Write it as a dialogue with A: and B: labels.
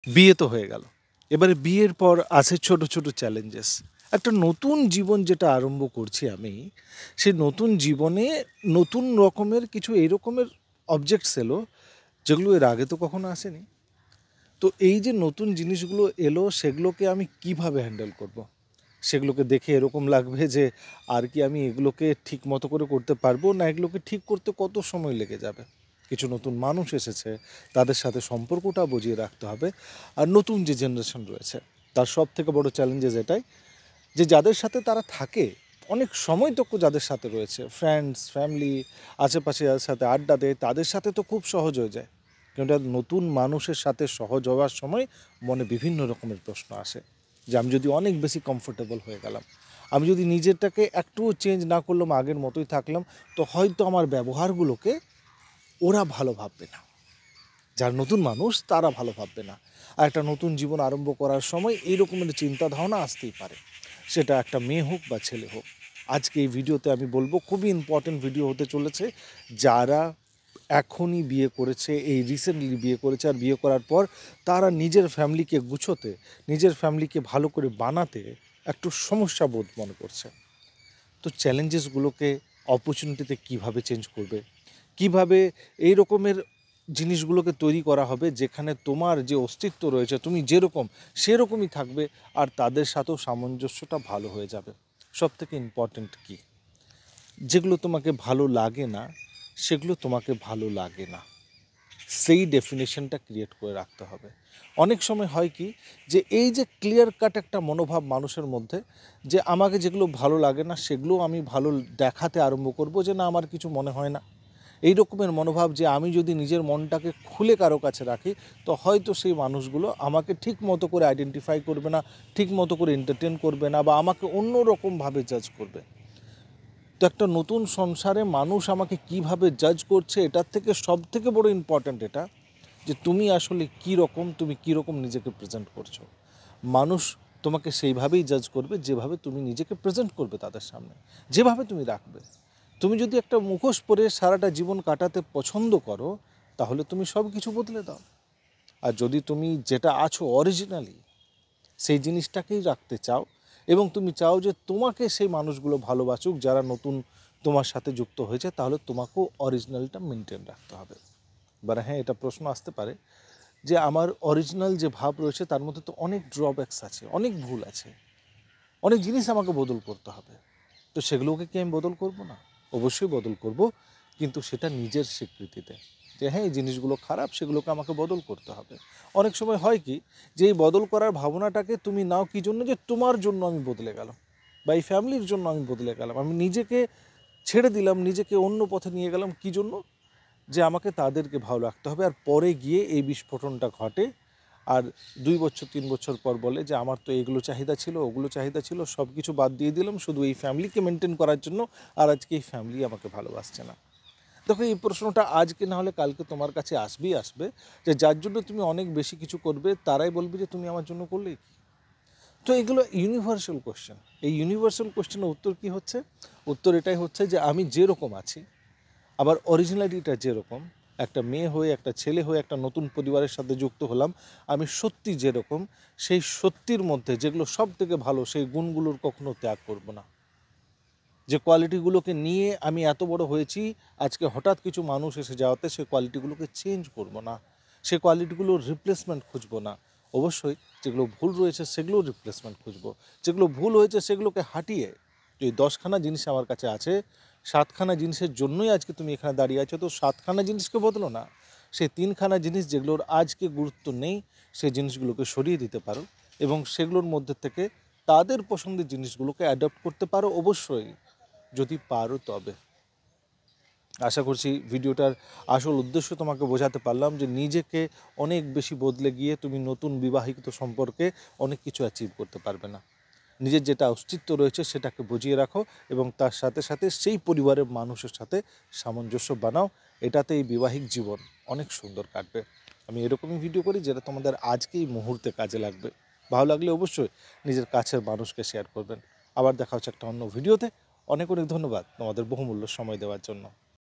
A: বিয়ে তো হয়ে গেল। এবারে বিয়ের পর আছে ছোট, ছোট চ্যালেঞ্জেস। একটা নতুন জীবন যেটা আরম্ভ করছি আমি, সেই নতুন জীবনে নতুন রকমের কিছু এই রকমের অবজেক্টস এলো, যেগুলো এর আগে তো কখনো আসেনি। তো এই যে নতুন জিনিসগুলো এলো, সেগুলোকে আমি কিভাবে হ্যান্ডেল করব? সেগুলোকে দেখে এরকম লাগবে যে আর কি আমি এগুলোকে ঠিক মতো করে করতে পারবো, না এগুলোকে ঠিক করতে কত সময় লেগে যাবে? কিছু নতুন মানুষ এসেছে, তাদের সাথে সম্পর্কটা বজিয়ে রাখতে হবে। আর নতুন যে জেনারেশন রয়েছে, তার সবথেকে বড় চ্যালেঞ্জেস এটাই যে যাদের সাথে তারা থাকে, অনেক সময় তো যাদের সাথে রয়েছে, ফ্রেন্ডস, ফ্যামিলি, আশেপাশে যাদের সাথে আড্ডা দেয়, তাদের সাথে তো খুব সহজ হয়ে যায়। কিন্তু নতুন মানুষের সাথে সহজ হওয়ার সময় মনে বিভিন্ন রকমের প্রশ্ন আসে যে আমি যদি অনেক বেশি কমফোর্টেবল হয়ে গেলাম, আমি যদি নিজেরটাকে একটুও চেঞ্জ না করলাম, আগের মতোই থাকলাম, তো হয়তো আমার ব্যবহারগুলোকে ওরা ভালো ভাববে না, যারা নতুন মানুষ তারা ভালো ভাববে না। আর একটা নতুন জীবন আরম্ভ করার সময় এই রকমের চিন্তা ধারণা আসতেই পারে, সেটা একটা মেয়ে হোক বা ছেলে হোক। আজকে এই ভিডিওতে আমি বলবো, খুবই ইম্পর্টেন্ট ভিডিও হতে চলেছে। যারা এখনই বিয়ে করেছে, এই রিসেন্টলি বিয়ে করেছে, আর বিয়ে করার পর তারা নিজের ফ্যামিলিকে গুছোতে, নিজের ফ্যামিলিকে ভালো করে বানাতে একটু সমস্যা বোধ মনে করছে, তো চ্যালেঞ্জেসগুলোকে অপরচুনিটিতে কিভাবে চেঞ্জ করবে, কিভাবে এই রকমের জিনিসগুলোকে তৈরি করা হবে যেখানে তোমার যে অস্তিত্ব রয়েছে, তুমি যেরকম সেরকমই থাকবে, আর তাদের সাথেও সামঞ্জস্যটা ভালো হয়ে যাবে। সবথেকে ইম্পর্ট্যান্ট কী, যেগুলো তোমাকে ভালো লাগে না সেগুলো তোমাকে ভালো লাগে না, সেই ডেফিনেশনটা ক্রিয়েট করে রাখতে হবে। অনেক সময় হয় কি, যে এই যে ক্লিয়ার কাট একটা মনোভাব মানুষের মধ্যে, যে আমাকে যেগুলো ভালো লাগে না সেগুলো আমি ভালো দেখাতে আরম্ভ করব, যে না আমার কিছু মনে হয় না। এই রকমের মনোভাব, যে আমি যদি নিজের মনটাকে খুলে কারো কাছে রাখি, তো হয়তো সেই মানুষগুলো আমাকে ঠিক মতো করে আইডেন্টিফাই করবে না, ঠিক মতো করে এন্টারটেন করবে না, বা আমাকে অন্য রকমভাবে জাজ করবে। তো একটা নতুন সংসারে মানুষ আমাকে কিভাবে জাজ করছে, এটার থেকে সবথেকে বড় ইম্পর্ট্যান্ট এটা, যে তুমি আসলে কী রকম, তুমি কী রকম নিজেকে প্রেজেন্ট করছো। মানুষ তোমাকে সেইভাবেই জাজ করবে যেভাবে তুমি নিজেকে প্রেজেন্ট করবে তাদের সামনে, যেভাবে তুমি রাখবে। তুমি যদি একটা মুখোশ পরে সারাটা জীবন কাটাতে পছন্দ করো, তাহলে তুমি সব কিছু বদলে দাও। আর যদি তুমি যেটা আছো অরিজিনালি, সেই জিনিসটাকেই রাখতে চাও, এবং তুমি চাও যে তোমাকে সেই মানুষগুলো ভালোবাসুক যারা নতুন তোমার সাথে যুক্ত হয়েছে, তাহলে তোমাকেও অরিজিনালটা মেনটেন রাখতে হবে। এবার হ্যাঁ, এটা প্রশ্ন আসতে পারে যে আমার অরিজিনাল যে ভাব রয়েছে তার মধ্যে তো অনেক ড্রব্যাকস আছে, অনেক ভুল আছে, অনেক জিনিস আমাকে বদল করতে হবে। তো সেগুলোকে কি আমি বদল করব না? অবশ্যই বদল করব, কিন্তু সেটা নিজের স্বীকৃতিতে, যে হ্যাঁ এই জিনিসগুলো খারাপ, সেগুলোকে আমাকে বদল করতে হবে। অনেক সময় হয় কি, যে এই বদল করার ভাবনাটাকে তুমি নাও কী জন্য, যে তোমার জন্য আমি বদলে গেলাম, বা এই ফ্যামিলির জন্য আমি বদলে গেলাম, আমি নিজেকে ছেড়ে দিলাম, নিজেকে অন্য পথে নিয়ে গেলাম, কী জন্য, যে আমাকে তাদেরকে ভালো রাখতে হবে। আর পরে গিয়ে এই বিস্ফোরণটা ঘটে, আর 2 বছর 3 বছর পর বলে যে আমার তো এগুলো চাহিদা ছিল, ওগুলো চাহিদা ছিল, সব কিছু বাদ দিয়ে দিলাম শুধু এই ফ্যামিলিকে মেনটেন করার জন্য, আর আজকে এই ফ্যামিলি আমাকে ভালোবাসছে না। দেখো, এই প্রশ্নটা আজকে না হলে কালকে তোমার কাছে আসবেই আসবে, যে যার জন্য তুমি অনেক বেশি কিছু করবে তারাই বলবে যে তুমি আমার জন্য করলেই কি। তো এগুলো ইউনিভার্সাল কোশ্চেন। এই ইউনিভার্সাল কোশ্চেনের উত্তর কী হচ্ছে? উত্তর এটাই হচ্ছে যে আমি যেরকম আছি, আবার অরিজিনালিটিটা যেরকম, একটা মেয়ে হয়ে, একটা ছেলে হয়ে একটা নতুন পরিবারের সাথে যুক্ত হলাম, আমি সত্যি যেরকম, সেই সত্যির মধ্যে যেগুলো সব থেকে ভালো, সেই গুণগুলোর কখনো ত্যাগ করব না। যে কোয়ালিটিগুলোকে নিয়ে আমি এত বড় হয়েছি, আজকে হঠাৎ কিছু মানুষ এসে যাওয়াতে সেই কোয়ালিটিগুলোকে চেঞ্জ করব না, সেই কোয়ালিটিগুলোর রিপ্লেসমেন্ট খুঁজব না। অবশ্যই যেগুলো ভুল রয়েছে সেগুলোর রিপ্লেসমেন্ট খুঁজব, যেগুলো ভুল হয়েছে সেগুলোকে হাঁটিয়ে, এই 10খানা জিনিস আমার কাছে আছে, 7খানা জিনিসের জন্যই আজকে তুমি এখানে দাঁড়িয়ে আছো, তো 7খানা জিনিসকে বদলো না, সেই 3খানা জিনিস যেগুলোর আজকে গুরুত্ব নেই, সেই জিনিসগুলোকে সরিয়ে দিতে পারো, এবং সেগুলোর মধ্যে থেকে তাদের পছন্দের জিনিসগুলোকে অ্যাডপ্ট করতে পারো, অবশ্যই যদি পারো তবে। আশা করছি ভিডিওটার আসল উদ্দেশ্য তোমাকে বোঝাতে পারলাম, যে নিজেকে অনেক বেশি বদলে গিয়ে তুমি নতুন বিবাহিত সম্পর্কে অনেক কিছু অ্যাচিভ করতে পারবে না। নিজের যেটা অস্তিত্ব রয়েছে সেটাকে বুঝিয়ে রাখো, এবং তার সাথে সাথে সেই পরিবারের মানুষের সাথে সামঞ্জস্য বানাও, এটাতে এই বৈবাহিক জীবন অনেক সুন্দর কাটবে। আমি এরকমই ভিডিও করি যেটা তোমাদের আজকেই মুহূর্তে কাজে লাগবে। ভালো লাগলে অবশ্যই নিজের কাছের মানুষকে শেয়ার করবেন। আবার দেখা হচ্ছে একটা অন্য ভিডিওতে। অনেক অনেক ধন্যবাদ তোমাদের বহুমূল্য সময় দেওয়ার জন্য।